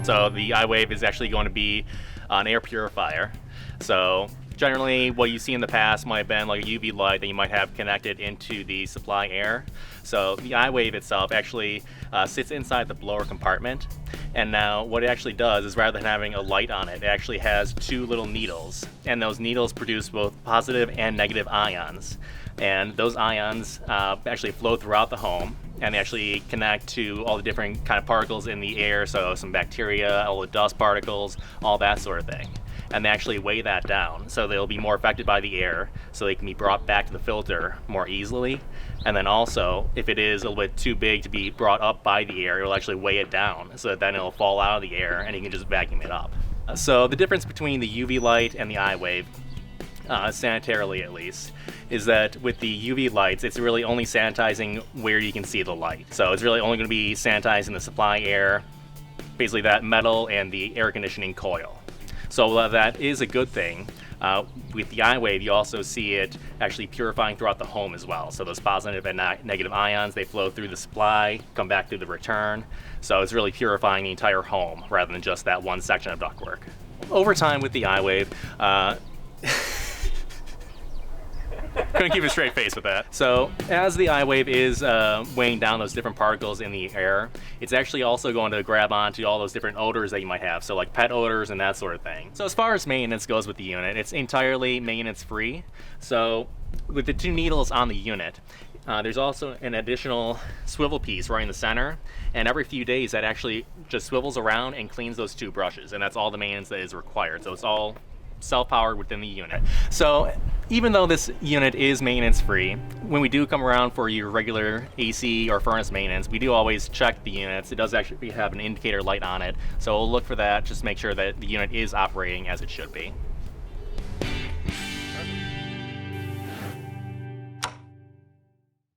So the iWave is actually going to be an air purifier. So generally what you see in the past might have been like a UV light that you might have connected into the supply air. So the iWave itself actually sits inside the blower compartment. And now what it actually does is, rather than having a light on it, it actually has two little needles. And those needles produce both positive and negative ions. And those ions actually flow throughout the home, and they actually connect to all the different kind of particles in the air, so some bacteria, all the dust particles, all that sort of thing. And they actually weigh that down, so they'll be more affected by the air, so they can be brought back to the filter more easily. And then also, if it is a little bit too big to be brought up by the air, it'll actually weigh it down, so that then it'll fall out of the air and you can just vacuum it up. So the difference between the UV light and the iWave, sanitarily at least, is that with the UV lights, it's really only sanitizing where you can see the light. So it's really only going to be sanitizing the supply air, basically that metal and the air conditioning coil. So that is a good thing. With the iWave, you also see it actually purifying throughout the home as well. So those positive and negative ions, they flow through the supply, come back through the return. So it's really purifying the entire home rather than just that one section of ductwork. Over time with the iWave, couldn't keep a straight face with that. So as the iWave is weighing down those different particles in the air, it's actually also going to grab onto all those different odors that you might have, so like pet odors and that sort of thing. So as far as maintenance goes with the unit, it's entirely maintenance free. So with the two needles on the unit, there's also an additional swivel piece right in the center, and every few days that actually just swivels around and cleans those two brushes, and that's all the maintenance that is required. So it's all self-powered within the unit. So even though this unit is maintenance free, when we do come around for your regular AC or furnace maintenance, we do always check the units. It does actually have an indicator light on it, so we'll look for that just to make sure that the unit is operating as it should be.